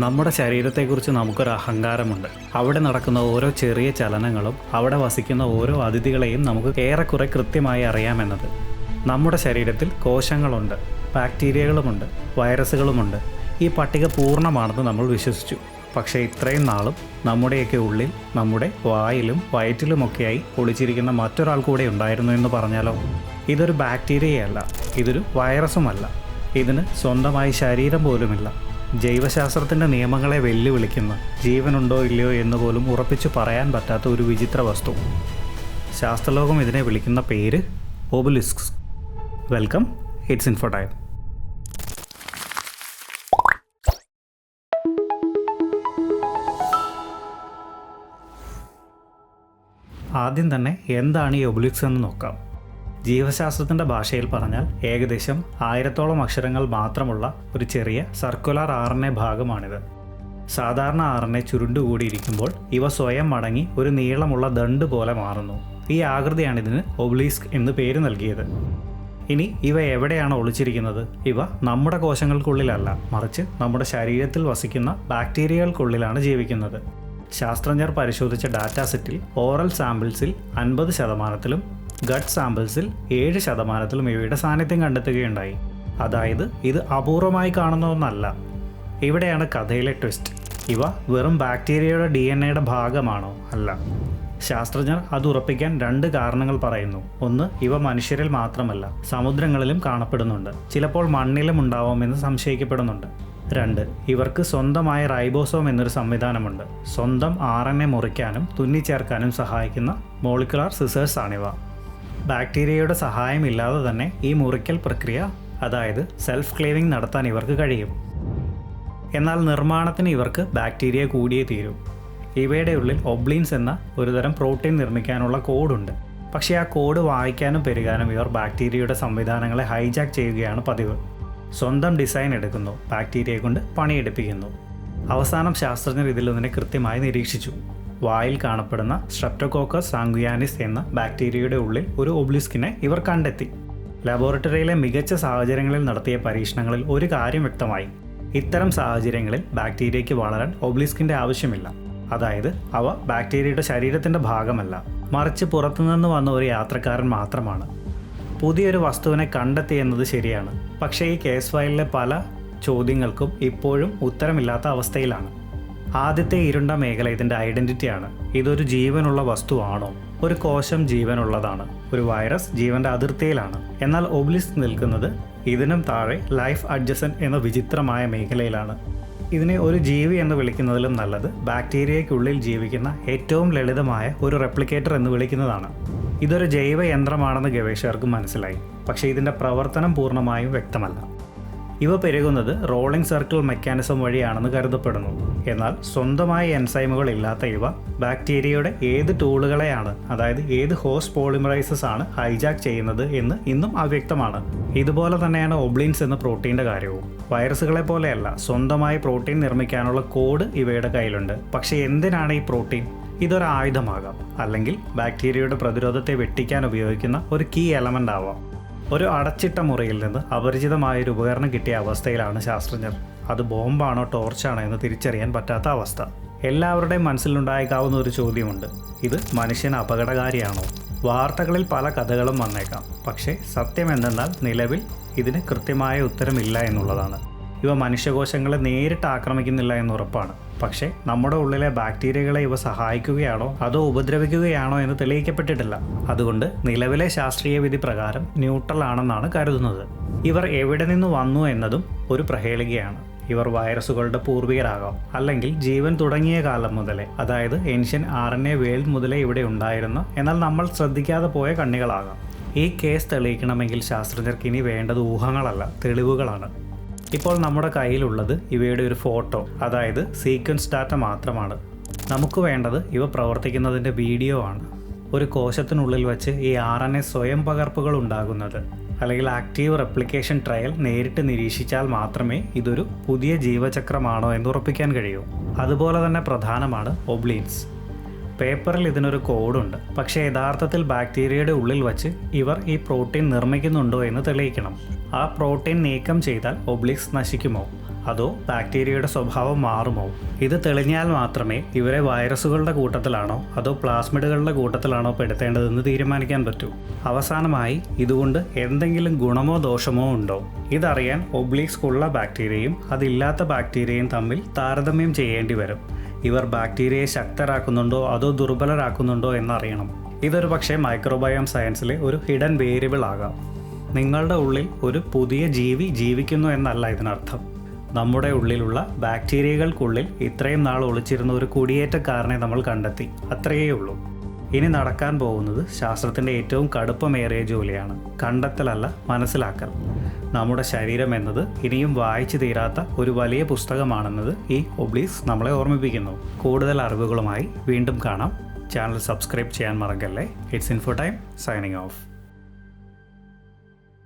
നമ്മുടെ ശരീരത്തെക്കുറിച്ച് നമുക്കൊരു അഹങ്കാരമുണ്ട്. അവിടെ നടക്കുന്ന ഓരോ ചെറിയ ചലനങ്ങളും അവിടെ വസിക്കുന്ന ഓരോ അതിഥികളെയും നമുക്ക് ഏറെക്കുറെ കൃത്യമായി അറിയാമെന്നത്. നമ്മുടെ ശരീരത്തിൽ കോശങ്ങളുണ്ട്, ബാക്ടീരിയകളുമുണ്ട്, വൈറസുകളുമുണ്ട്. ഈ പട്ടിക പൂർണ്ണമാണെന്ന് നമ്മൾ വിശ്വസിച്ചു. പക്ഷേ ഇത്രയും നാളും നമ്മുടെയൊക്കെ ഉള്ളിൽ, നമ്മുടെ വായിലും വയറ്റിലുമൊക്കെയായി ഒളിച്ചിരിക്കുന്ന മറ്റൊരാൾ കൂടെ ഉണ്ടായിരുന്നു എന്ന് പറഞ്ഞാലോ? ഇതൊരു ബാക്ടീരിയയല്ല, ഇതൊരു വൈറസുമല്ല, ഇതിന് സ്വന്തമായി ശരീരം പോലുമില്ല. ജൈവശാസ്ത്രത്തിൻ്റെ നിയമങ്ങളെ വെല്ലുവിളിക്കുന്ന, ജീവനുണ്ടോ ഇല്ലയോ എന്ന് പോലും ഉറപ്പിച്ചു പറയാൻ പറ്റാത്ത ഒരു വിചിത്ര വസ്തു. ശാസ്ത്രലോകം ഇതിനെ വിളിക്കുന്ന പേര് ഒബലിസ്ക്സ്. Welcome, it's ഇൻഫോടൈം. ആദ്യം തന്നെ എന്താണ് ഈ ഒബലിസ്ക്സ് എന്ന് നോക്കാം. ജീവശാസ്ത്രത്തിൻ്റെ ഭാഷയിൽ പറഞ്ഞാൽ ഏകദേശം 1000ഓളം അക്ഷരങ്ങൾ മാത്രമുള്ള ഒരു ചെറിയ സർക്കുലർ RNA ഭാഗമാണിത്. സാധാരണ RNA ചുരുണ്ടുകൂടിയിരിക്കുമ്പോൾ ഇവ സ്വയം മടങ്ങി ഒരു നീളമുള്ള ദണ്ട് പോലെ മാറുന്നു. ഈ ആകൃതിയാണ് ഇതിന് ഒബലിസ്ക് എന്ന് പേര് നൽകിയത്. ഇനി ഇവ എവിടെയാണ് ഒളിച്ചിരിക്കുന്നത്? ഇവ നമ്മുടെ കോശങ്ങൾക്കുള്ളിലല്ല, മറിച്ച് നമ്മുടെ ശരീരത്തിൽ വസിക്കുന്ന ബാക്ടീരിയകൾക്കുള്ളിലാണ് ജീവിക്കുന്നത്. ശാസ്ത്രജ്ഞർ പരിശോധിച്ച ഡാറ്റാ സെറ്റിൽ ഓറൽ സാമ്പിൾസിൽ 50%-ലും ഗട്ട് സാമ്പിൾസിൽ 7%-ലും ഇവയുടെ സാന്നിധ്യം കണ്ടെത്തുകയുണ്ടായി. അതായത് ഇത് അപൂർവമായി കാണുന്ന ഒന്നല്ല. ഇവിടെയാണ് കഥയിലെ ട്വിസ്റ്റ്. ഇവ വെറും ബാക്ടീരിയയുടെ DNA ഭാഗമാണോ? അല്ല. ശാസ്ത്രജ്ഞർ അത് ഉറപ്പിക്കാൻ 2 കാരണങ്ങൾ പറയുന്നു. ഒന്ന്, ഇവ മനുഷ്യരിൽ മാത്രമല്ല, സമുദ്രങ്ങളിലും കാണപ്പെടുന്നുണ്ട്, ചിലപ്പോൾ മണ്ണിലും ഉണ്ടാവുമെന്ന് സംശയിക്കപ്പെടുന്നുണ്ട്. 2, ഇവർക്ക് സ്വന്തമായ റൈബോസോം എന്നൊരു സംവിധാനമുണ്ട്. സ്വന്തം RNA മുറിക്കാനും തുന്നിച്ചേർക്കാനും സഹായിക്കുന്ന മോളിക്കുലാർ സിസേഴ്സ് ആണിവ. ബാക്ടീരിയയുടെ സഹായമില്ലാതെ തന്നെ ഈ മുറിക്കൽ പ്രക്രിയ, അതായത് സെൽഫ് ക്ലേവിംഗ്, നടത്താൻ ഇവർക്ക് കഴിയും. എന്നാൽ നിർമ്മാണത്തിന് ഇവർക്ക് ബാക്ടീരിയ കൂടിയേ തീരൂ. ഇവയുടെ ഉള്ളിൽ ഒബ്ലീൻസ് എന്ന ഒരുതരം പ്രോട്ടീൻ നിർമ്മിക്കാനുള്ള കോഡുണ്ട്. പക്ഷേ ആ കോഡ് വായിക്കാനും പെരുകാനും ഇവർ ബാക്ടീരിയയുടെ സംവിധാനങ്ങളെ ഹൈജാക്ക് ചെയ്യുകയാണ് പതിവ്. സ്വന്തം ഡിസൈൻ എടുക്കുന്നു, ബാക്ടീരിയയെ കൊണ്ട് പണിയെടുപ്പിക്കുന്നു. അവസാനം ശാസ്ത്രജ്ഞർ ഇതിലൊന്നിനെ കൃത്യമായി നിരീക്ഷിച്ചു. വായിൽ കാണപ്പെടുന്ന സ്ട്രെപ്റ്റോകോക്കസ് സാങ്കുയാനിസ് എന്ന ബാക്ടീരിയയുടെ ഉള്ളിൽ ഒരു ഒബ്ലിസ്കിനെ ഇവർ കണ്ടെത്തി. ലബോറട്ടറിയിലെ മികച്ച സാഹചര്യങ്ങളിൽ നടത്തിയ പരീക്ഷണങ്ങളിൽ ഒരു കാര്യം വ്യക്തമായി. ഇത്തരം സാഹചര്യങ്ങളിൽ ബാക്ടീരിയയ്ക്ക് വളരാൻ ഒബ്ലിസ്കിൻ്റെ ആവശ്യമില്ല. അതായത് അവ ബാക്ടീരിയയുടെ ശരീരത്തിൻ്റെ ഭാഗമല്ല, മറിച്ച് പുറത്തുനിന്ന് വന്ന ഒരു യാത്രക്കാരൻ മാത്രമാണ്. പുതിയൊരു വസ്തുവിനെ കണ്ടെത്തി എന്നത് ശരിയാണ്, പക്ഷേ ഈ കേസ് ഫയലിലെ പല ചോദ്യങ്ങൾക്കും ഇപ്പോഴും ഉത്തരമില്ലാത്ത അവസ്ഥയിലാണ്. ആദ്യത്തെ ഇരുണ്ട മേഖല ഇതിൻ്റെ ഐഡൻറ്റിറ്റിയാണ്. ഇതൊരു ജീവനുള്ള വസ്തുവാണോ? ഒരു കോശം ജീവനുള്ളതാണ്, ഒരു വൈറസ് ജീവൻ്റെ അതിർത്തിയിലാണ്. എന്നാൽ ഒബലിസ്ക് നിൽക്കുന്നത് ഇതിനും താഴെ ലൈഫ് അഡ്ജസൻറ്റ് എന്ന വിചിത്രമായ മേഖലയിലാണ്. ഇതിനെ ഒരു ജീവി എന്ന് വിളിക്കുന്നതിലും നല്ലത് ബാക്ടീരിയയ്ക്കുള്ളിൽ ജീവിക്കുന്ന ഏറ്റവും ലളിതമായ ഒരു റെപ്ലിക്കേറ്റർ എന്ന് വിളിക്കുന്നതാണ്. ഇതൊരു ജൈവ യന്ത്രമാണെന്ന് ഗവേഷകർക്ക് മനസ്സിലായി, പക്ഷേ ഇതിൻ്റെ പ്രവർത്തനം പൂർണ്ണമായും വ്യക്തമല്ല. ഇവ പെരുകുന്നത് റോളിംഗ് സർക്കിൾ മെക്കാനിസം വഴിയാണെന്ന് കരുതപ്പെടുന്നു. എന്നാൽ സ്വന്തമായ എൻസൈമുകൾ ഇല്ലാത്ത ഇവ ബാക്ടീരിയയുടെ ഏത് ടൂളുകളെയാണ്, അതായത് ഏത് ഹോസ്റ്റ് പോളിമറൈസസ് ആണ് ഹൈജാക്ക് ചെയ്യുന്നത് എന്ന് ഇന്നും അവ്യക്തമാണ്. ഇതുപോലെ തന്നെയാണ് ഒബ്ലീൻസ് എന്ന പ്രോട്ടീൻ്റെ കാര്യവും. വൈറസുകളെ പോലെയല്ല, സ്വന്തമായി പ്രോട്ടീൻ നിർമ്മിക്കാനുള്ള കോഡ് ഇവയുടെ കയ്യിലുണ്ട്. പക്ഷേ എന്തിനാണ് ഈ പ്രോട്ടീൻ? ഇതൊരു ആയുധമാകാം, അല്ലെങ്കിൽ ബാക്ടീരിയയുടെ പ്രതിരോധത്തെ വെട്ടിക്കാൻ ഉപയോഗിക്കുന്ന ഒരു കീ എലമെൻ്റ് ആവാം. ഒരു അടച്ചിട്ട മുറിയിൽ നിന്ന് അപരിചിതമായൊരു ഉപകരണം കിട്ടിയ അവസ്ഥയിലാണ് ശാസ്ത്രജ്ഞർ. അത് ബോംബാണോ ടോർച്ചാണോ എന്ന് തിരിച്ചറിയാൻ പറ്റാത്ത അവസ്ഥ. എല്ലാവരുടെയും മനസ്സിലുണ്ടായേക്കാവുന്ന ഒരു ചോദ്യമുണ്ട്: ഇത് മനുഷ്യന് അപകടകാരിയാണോ? വാർത്തകളിൽ പല കഥകളും വന്നേക്കാം, പക്ഷേ സത്യം എന്തെന്നാൽ നിലവിൽ ഇതിന് കൃത്യമായ ഉത്തരമില്ല എന്നുള്ളതാണ്. ഇവ മനുഷ്യകോശങ്ങളെ നേരിട്ട് ആക്രമിക്കുന്നില്ല എന്നുറപ്പാണ്. പക്ഷേ നമ്മുടെ ഉള്ളിലെ ബാക്ടീരിയകളെ ഇവ സഹായിക്കുകയാണോ അതോ ഉപദ്രവിക്കുകയാണോ എന്ന് തെളിയിക്കപ്പെട്ടിട്ടില്ല. അതുകൊണ്ട് നിലവിലെ ശാസ്ത്രീയ വിധി പ്രകാരം ന്യൂട്രൽ ആണെന്നാണ് കരുതുന്നത്. ഇവർ എവിടെ നിന്ന് വന്നു എന്നതും ഒരു പ്രഹേളികയാണ്. ഇവർ വൈറസുകളുടെ പൂർവികരാകാം, അല്ലെങ്കിൽ ജീവൻ തുടങ്ങിയ കാലം മുതലേ, അതായത് ഏൻഷ്യൻ RNA വേൾഡ് മുതലേ ഇവിടെ ഉണ്ടായിരുന്ന എന്നാൽ നമ്മൾ ശ്രദ്ധിക്കാതെ പോയ കണ്ണികളാകാം. ഈ കേസ് തെളിയിക്കണമെങ്കിൽ ശാസ്ത്രജ്ഞർക്ക് ഇനി വേണ്ടത് ഊഹങ്ങളല്ല, തെളിവുകളാണ്. ഇപ്പോൾ നമ്മുടെ കയ്യിലുള്ളത് ഇവയുടെ ഒരു ഫോട്ടോ, അതായത് സീക്വൻസ് ഡാറ്റ മാത്രമാണ്. നമുക്ക് വേണ്ടത് ഇവ പ്രവർത്തിക്കുന്നതിൻ്റെ വീഡിയോ ആണ്. ഒരു കോശത്തിനുള്ളിൽ വച്ച് ഈ RNA സ്വയം പകർപ്പുകൾ ഉണ്ടാകുന്നത്, അല്ലെങ്കിൽ ആക്റ്റീവ് റെപ്ലിക്കേഷൻ ട്രയൽ നേരിട്ട് നിരീക്ഷിച്ചാൽ മാത്രമേ ഇതൊരു പുതിയ ജീവചക്രമാണോ എന്ന് ഉറപ്പിക്കാൻ കഴിയൂ. അതുപോലെ തന്നെ പ്രധാനമാണ് ഒബ്ലീൻസ്. പേപ്പറിൽ ഇതിനൊരു കോഡുണ്ട്, പക്ഷേ യഥാർത്ഥത്തിൽ ബാക്ടീരിയയുടെ ഉള്ളിൽ വച്ച് ഇവർ ഈ പ്രോട്ടീൻ നിർമ്മിക്കുന്നുണ്ടോ എന്ന് തെളിയിക്കണം. ആ പ്രോട്ടീൻ നീക്കം ചെയ്താൽ ഒബ്ലിസ്ക് നശിക്കുമോ, അതോ ബാക്ടീരിയയുടെ സ്വഭാവം മാറുമോ? ഇത് തെളിഞ്ഞാൽ മാത്രമേ ഇവരെ വൈറസുകളുടെ കൂട്ടത്തിലാണോ അതോ പ്ലാസ്മിഡുകളുടെ കൂട്ടത്തിലാണോ പെടുത്തേണ്ടതെന്ന് തീരുമാനിക്കാൻ പറ്റൂ. അവസാനമായി ഇതുകൊണ്ട് എന്തെങ്കിലും ഗുണമോ ദോഷമോ ഉണ്ടോ? ഇതറിയാൻ ഒബ്ലീക്സ് ഉള്ള ബാക്ടീരിയയും അതില്ലാത്ത ബാക്ടീരിയയും തമ്മിൽ താരതമ്യം ചെയ്യേണ്ടി വരും. ഇവർ ബാക്ടീരിയയെ ശക്തരാക്കുന്നുണ്ടോ അതോ ദുർബലരാക്കുന്നുണ്ടോ എന്നറിയണം. ഇതൊരു പക്ഷേ മൈക്രോബയോം സയൻസിലെ ഒരു ഹിഡൻ വേരിയബിൾ ആകാം. നിങ്ങളുടെ ഉള്ളിൽ ഒരു പുതിയ ജീവി ജീവിക്കുന്നു എന്നല്ല ഇതിനർത്ഥം. നമ്മുടെ ഉള്ളിലുള്ള ബാക്ടീരിയകൾക്കുള്ളിൽ ഇത്രയും നാൾ ഒളിച്ചിരുന്ന ഒരു കുടിയേറ്റക്കാരനെ നമ്മൾ കണ്ടെത്തി, അത്രയേ ഉള്ളൂ. ഇനി നടക്കാൻ പോകുന്നത് ശാസ്ത്രത്തിൻ്റെ ഏറ്റവും കടുപ്പമേറിയ ജോലിയാണ്. കണ്ടെത്തലല്ല, മനസ്സിലാക്കൽ. നമ്മുടെ ശരീരം എന്നത് ഇനിയും വായിച്ചു തീരാത്ത ഒരു വലിയ പുസ്തകമാണെന്നത് ഈ ഒബ്ലീക്സ് നമ്മളെ ഓർമ്മിപ്പിക്കുന്നു. കൂടുതൽ അറിവുകളുമായി വീണ്ടും കാണാം. ചാനൽ സബ്സ്ക്രൈബ് ചെയ്യാൻ മറക്കല്ലേ. It's info time, signing off.